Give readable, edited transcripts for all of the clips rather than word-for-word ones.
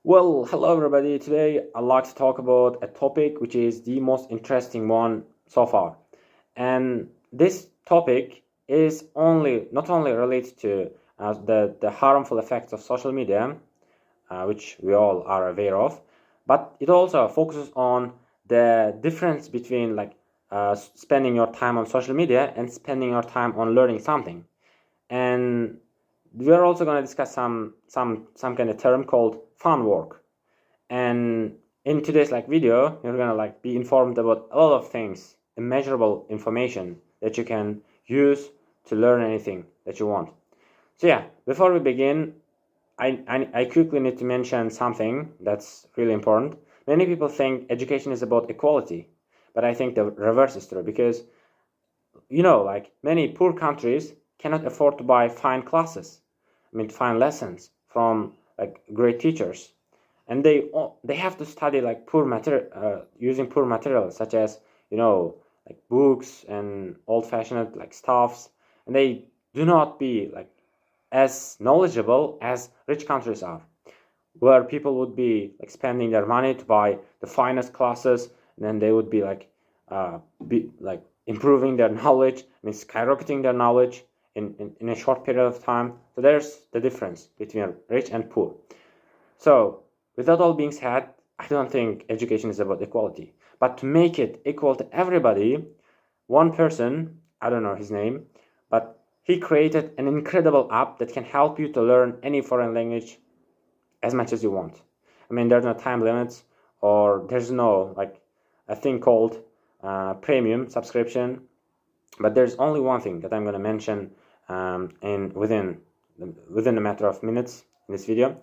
Well, hello everybody. Today I'd like to talk about a topic which is the most interesting one so far. And this topic is not only related to the harmful effects of social media, which we all are aware of, but it also focuses on the difference between spending your time on social media and spending your time on learning something. And we're also going to discuss some kind of term called fun work. And in today's video, you're gonna be informed about a lot of things, immeasurable information that you can use to learn anything that you want. So yeah, before we begin, I quickly need to mention something that's really important. Many people think education is about equality, but I think the reverse is true, because many poor countries cannot afford to buy fine classes, fine lessons from great teachers, and they have to study poor material, using poor materials such as books and old-fashioned stuffs, and they do not be as knowledgeable as rich countries are, where people would be spending their money to buy the finest classes, and then they would be improving their knowledge, skyrocketing their knowledge in a short period of time. So there's the difference between rich and poor. So with that all being said, I don't think education is about equality, but to make it equal to everybody, one person, I don't know his name, but he created an incredible app that can help you to learn any foreign language as much as you want. There's no time limits, or there's no a thing called premium subscription, but there's only one thing that I'm going to mention within a matter of minutes in this video.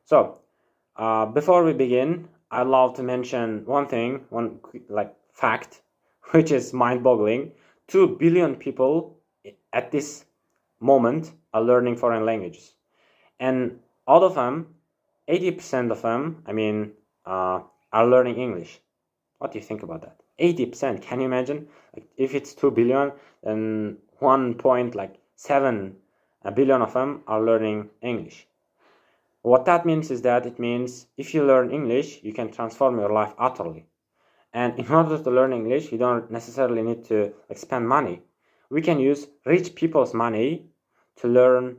So before we begin, I'd love to mention one fact, which is mind-boggling. 2 billion people at this moment are learning foreign languages, and out of them, 80% of them, are learning English. What do you think about that? 80%. Can you imagine? If it's 2 billion, then 1.7 billion of them are learning English. What that means is that it means if you learn English, you can transform your life utterly. And in order to learn English, you don't necessarily need to spend money. We can use rich people's money to learn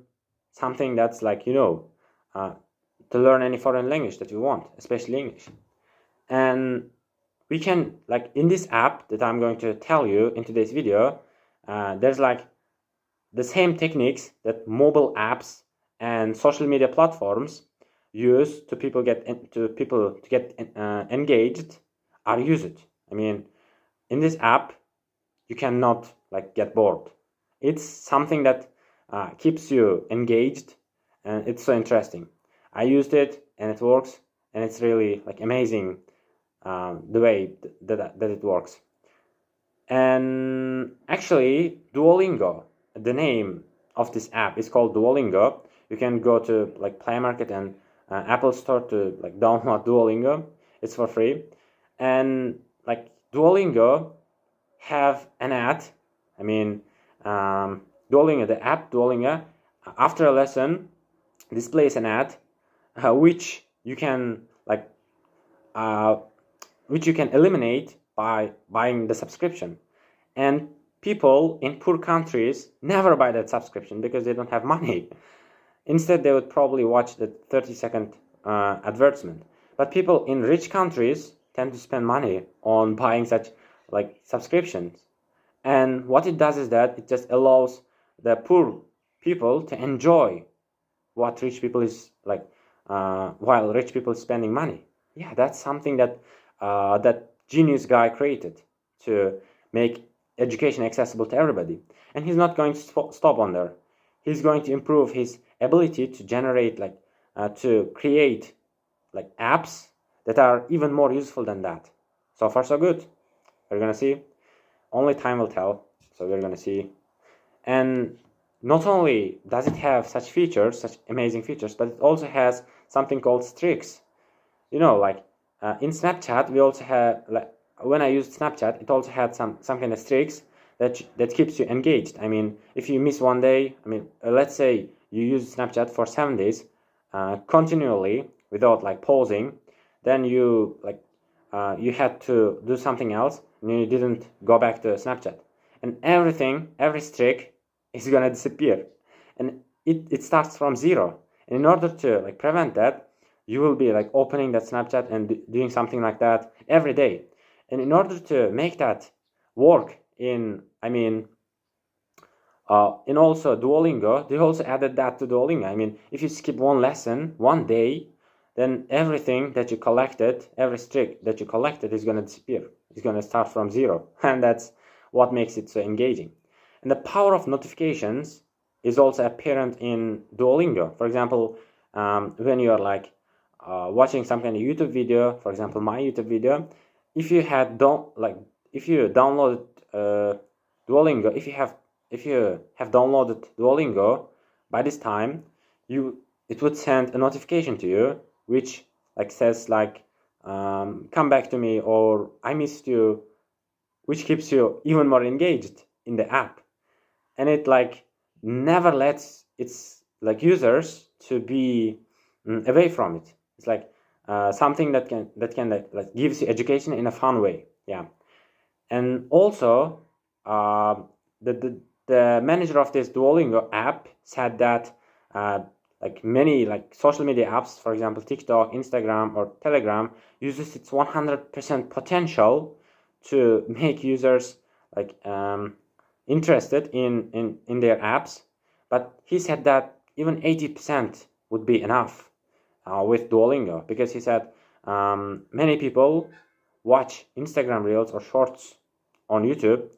something that's to learn any foreign language that you want, especially English. And we can, in this app that I'm going to tell you in today's video, there's the same techniques that mobile apps and social media platforms use to get engaged are used. In this app, you cannot get bored. It's something that keeps you engaged, and it's so interesting. I used it and it works, and it's really amazing the way that it works. And actually, Duolingo, the name of this app is called Duolingo. You can go to Play Market and Apple Store to download Duolingo. It's for free. And Duolingo have an ad. Duolingo, the app Duolingo, after a lesson displays an ad which you can eliminate by buying the subscription. And people in poor countries never buy that subscription because they don't have money. Instead, they would probably watch the 30-second advertisement. But people in rich countries tend to spend money on buying such subscriptions. And what it does is that it just allows the poor people to enjoy what rich people is while rich people is spending money. Yeah, that's something that that genius guy created to make education accessible to everybody. And he's not going to stop on there. He's going to improve his ability to generate to create apps that are even more useful than that. So far so good. We're gonna see. Only time will tell. So we're gonna see. And not only does it have such amazing features, but it also has something called streaks. In Snapchat, we also have when I used Snapchat, it also had some kind of streaks that keeps you engaged. If you miss one day, let's say you use Snapchat for 7 days continually, without like pausing, then you like you had to do something else and you didn't go back to Snapchat, and every streak is gonna disappear, and it starts from zero. And in order to like prevent that, you will be like opening that Snapchat and doing something like that every day. And in order to make that work in also Duolingo, they also added that to Duolingo. I mean, if you skip one lesson one day, then everything that you collected, every streak that you collected is going to disappear. It's going to start from zero. And that's what makes it so engaging. And the power of notifications is also apparent in Duolingo. For example, when you're like watching some kind of YouTube video, for example, my YouTube video, if you downloaded Duolingo, if you have downloaded Duolingo by this time, it would send a notification to you which like says like come back to me, or I missed you, which keeps you even more engaged in the app. And it like never lets its like users to be away from it. It's like something that can like gives you education in a fun way. Yeah. And also the manager of this Duolingo app said that like many like social media apps, for example TikTok, Instagram, or Telegram, uses its 100% potential to make users like interested in their apps. But he said that even 80% would be enough with Duolingo, because he said many people watch Instagram Reels or Shorts on YouTube,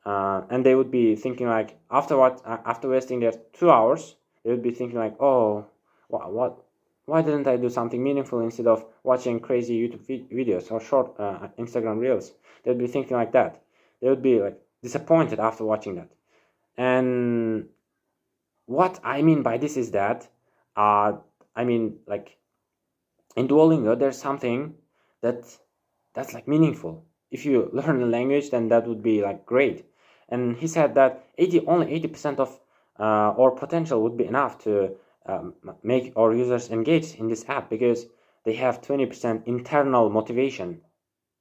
and they would be thinking like after wasting their 2 hours, they would be thinking like, oh, why didn't I do something meaningful instead of watching crazy YouTube videos or short Instagram Reels? They'd be thinking like that. They would be like disappointed after watching that. And what I mean by this is that like in Duolingo there's something that's like meaningful. If you learn a language, then that would be like great. And he said that only 80% of our potential would be enough to make our users engage in this app, because they have 20% internal motivation.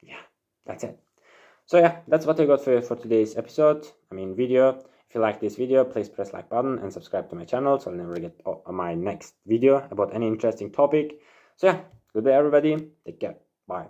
Yeah, that's it. So yeah, that's what I got for today's episode. Video. If you like this video, please press like button and subscribe to my channel so I'll never get my next video about any interesting topic. So yeah, goodbye everybody. Take care. Bye.